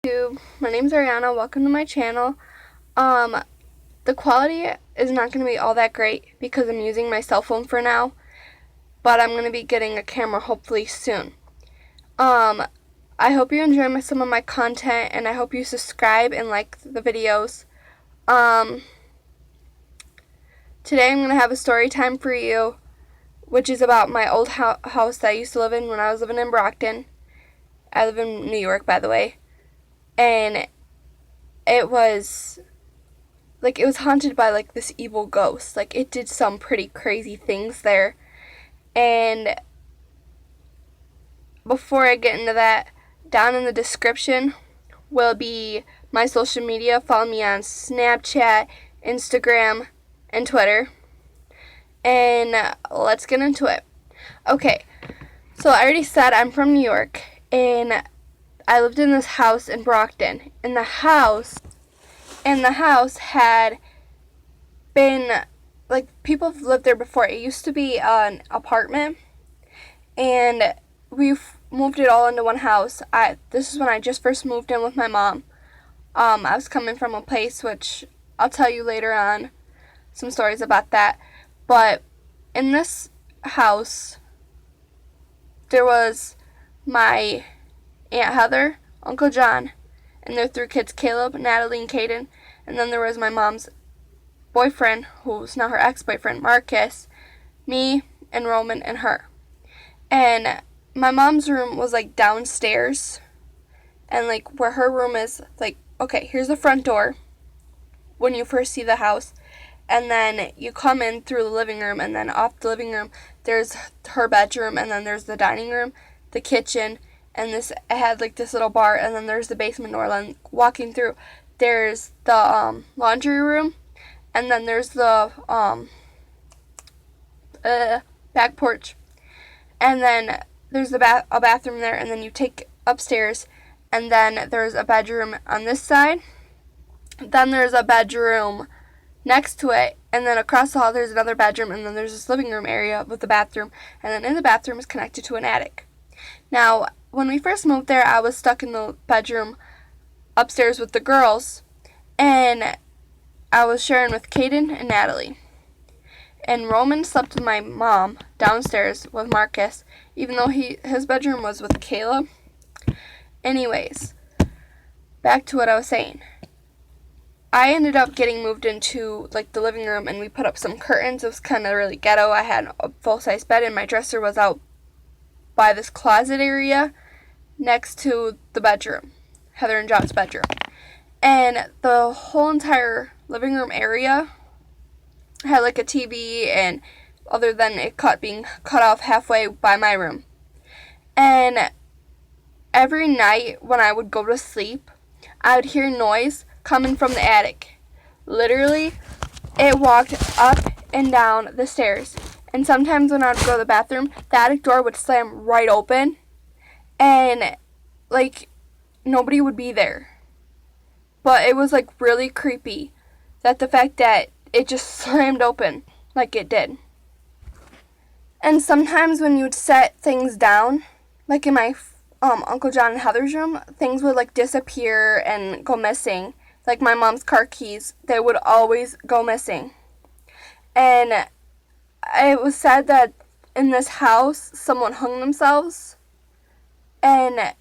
YouTube. My name's Ariana. Welcome to my channel. The quality is not going to be all that great because I'm using my cell phone for now, but I'm going to be getting a camera hopefully soon. I hope you enjoy some of my content, and I hope you subscribe and like the videos. Today I'm going to have a story time for you, which is about my old house that I used to live in when I was living in Brockton. I live in New York, by the way. And it was haunted by this evil ghost. It did some pretty crazy things there. And before I get into that, down in the description will be my social media. Follow me on Snapchat, Instagram, and Twitter. And let's get into it. Okay, so I already said I'm from New York, and I lived in this house in Brockton. And the house had been, people have lived there before. It used to be an apartment, and we've moved it all into one house. This is when I just first moved in with my mom. I was coming from a place, which I'll tell you later on some stories about that. But in this house, there was my Aunt Heather, Uncle John, and their 3 kids, Caleb, Natalie, and Caden. And then there was my mom's boyfriend, who's now her ex-boyfriend, Marcus, me, and Roman, and her. And my mom's room was downstairs, and where her room is, okay, here's the front door when you first see the house, and then you come in through the living room, and then off the living room there's her bedroom, and then there's the dining room, the kitchen, and it had this little bar, and then there's the basement door. And walking through, there's the laundry room, and then there's the back porch, and then there's a bathroom there, and then you take upstairs, and then there's a bedroom on this side. Then there's a bedroom next to it, and then across the hall there's another bedroom, and then there's this living room area with the bathroom, and then in the bathroom is connected to an attic. Now, when we first moved there, I was stuck in the bedroom upstairs with the girls, and I was sharing with Caden and Natalie. And Roman slept with my mom downstairs with Marcus, even though his bedroom was with Caleb. Anyways, back to what I was saying. I ended up getting moved into the living room, and we put up some curtains. It was kind of really ghetto. I had a full-size bed, and my dresser was out by this closet area next to the bedroom, Heather and John's bedroom. And the whole entire living room area had a TV, and other than it being cut off halfway by my room. And every night when I would go to sleep, I would hear noise coming from the attic. Literally, it walked up and down the stairs. And sometimes when I would go to the bathroom, the attic door would slam right open, and nobody would be there. But it was really creepy that the fact that it just slammed open like it did. And sometimes when you'd set things down, in my Uncle John and Heather's room, things would disappear and go missing. My mom's car keys, they would always go missing. And it was said that in this house, someone hung themselves. And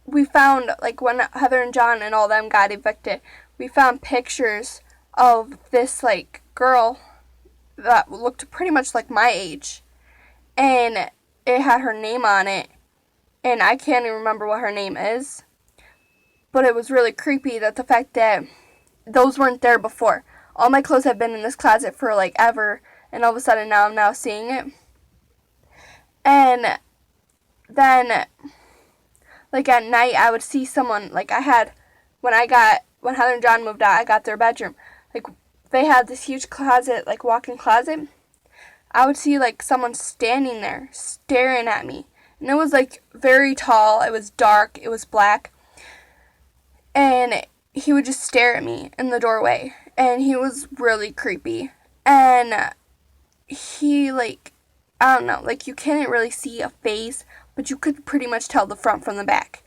we found, when Heather and John and all them got evicted, we found pictures of this, girl that looked pretty much like my age. And it had her name on it. And I can't even remember what her name is. But it was really creepy that the fact that those weren't there before. All my clothes have been in this closet for ever, and all of a sudden now I'm now seeing it. And then at night I would see someone, when Heather and John moved out, I got their bedroom. They had this huge closet, walk-in closet. I would see someone standing there staring at me. And it was very tall, it was dark, it was black. And he would just stare at me in the doorway. And he was really creepy. And he, I don't know, you couldn't really see a face, but you could pretty much tell the front from the back.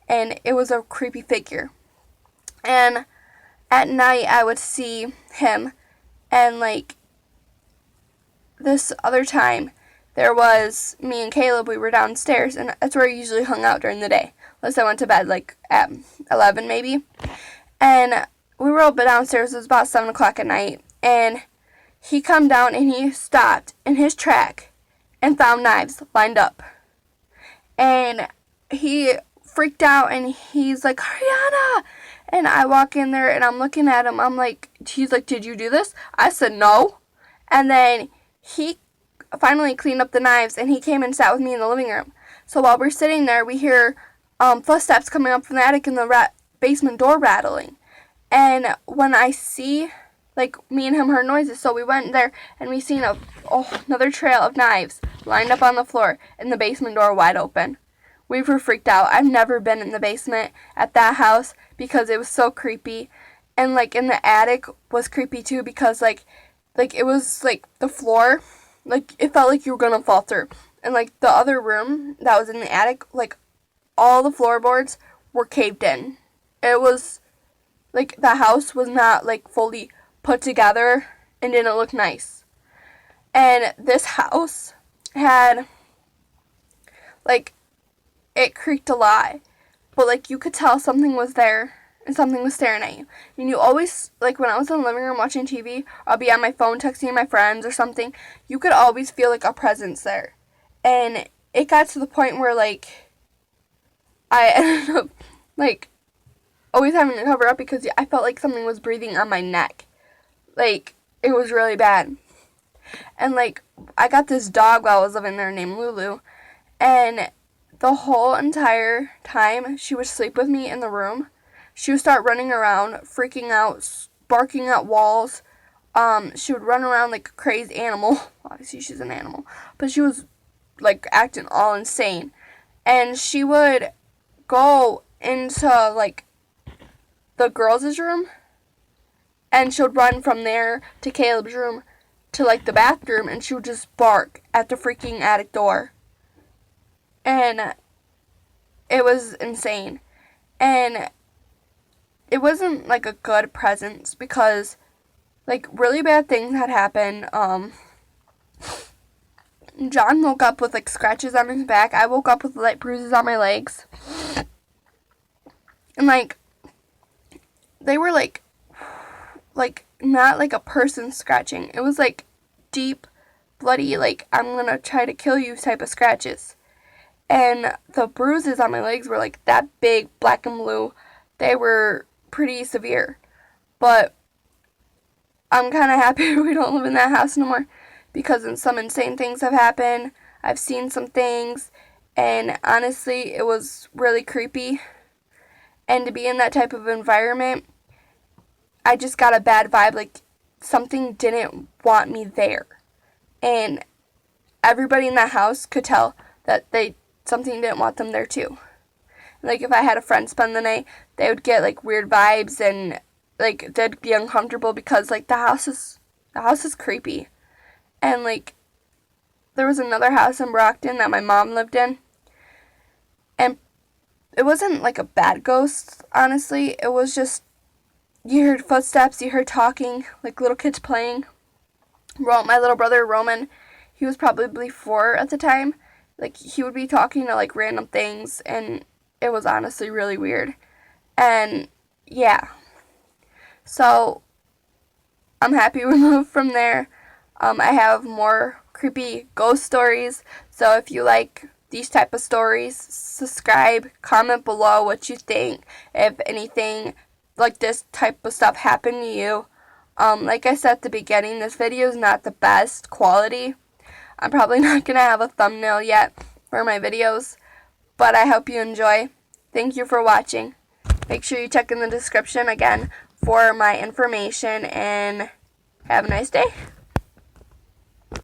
and it was a creepy figure. And at night I would see him, and like this other time there was me and Caleb, we were downstairs, and that's where I usually hung out during the day, unless I went to bed like at 11 maybe. And we were up downstairs, it was about 7 o'clock at night, and he come down and he stopped in his track and found knives lined up. And he freaked out and he's like, Ariana! And I walk in there and I'm looking at him. I'm like, he's like, did you do this? I said, no. And then he finally cleaned up the knives and he came and sat with me in the living room. So while we're sitting there, we hear footsteps coming up from the attic and the basement door rattling. And when I see, like, me and him heard noises, so we went there and we seen another trail of knives lined up on the floor and the basement door wide open. We were freaked out. I've never been in the basement at that house because it was so creepy. And like in the attic was creepy too because like it was like the floor, like it felt like you were gonna fall through. And like the other room that was in the attic, like all the floorboards were caved in. It was like the house was not like fully put together and didn't look nice. And this house had like, it creaked a lot, but like you could tell something was there and something was staring at you. And you always, like when I was in the living room watching TV, I'll be on my phone texting my friends or something, you could always feel like a presence there. And it got to the point where like I ended up like always having to cover up because I felt like something was breathing on my neck. Like it was really bad. And like I got this dog while I was living there named Lulu, and the whole entire time she would sleep with me in the room, she would start running around, freaking out, barking at walls. She would run around like a crazy animal. Obviously, she's an animal. But she was like acting all insane. And she would go into like the girls' room, and she would run from there to Caleb's room to like the bathroom, and she would just bark at the freaking attic door. And it was insane. And it wasn't like a good presence because like really bad things had happened. John woke up with like scratches on his back. I woke up with like bruises on my legs. And like they were like not like a person scratching. It was like deep, bloody, like I'm gonna try to kill you type of scratches. And the bruises on my legs were like that big, black and blue. They were pretty severe. But I'm kind of happy we don't live in that house no more because some insane things have happened. I've seen some things, and honestly, it was really creepy. And to be in that type of environment, I just got a bad vibe, like something didn't want me there. And everybody in that house could tell that something didn't want them there too. Like if I had a friend spend the night, they would get like weird vibes and like they'd be uncomfortable because like the house is creepy. And like there was another house in Brockton that my mom lived in, and it wasn't like a bad ghost, honestly. It was just you heard footsteps, you heard talking, like little kids playing. My little brother Roman, he was probably 4 at the time. Like, he would be talking to, like, random things, and it was honestly really weird. And, yeah. So, I'm happy we moved from there. I have more creepy ghost stories, so if you like these type of stories, subscribe, comment below what you think, if anything like this type of stuff happened to you. Like I said at the beginning, this video is not the best quality. I'm probably not going to have a thumbnail yet for my videos, but I hope you enjoy. Thank you for watching. Make sure you check in the description again for my information, and have a nice day.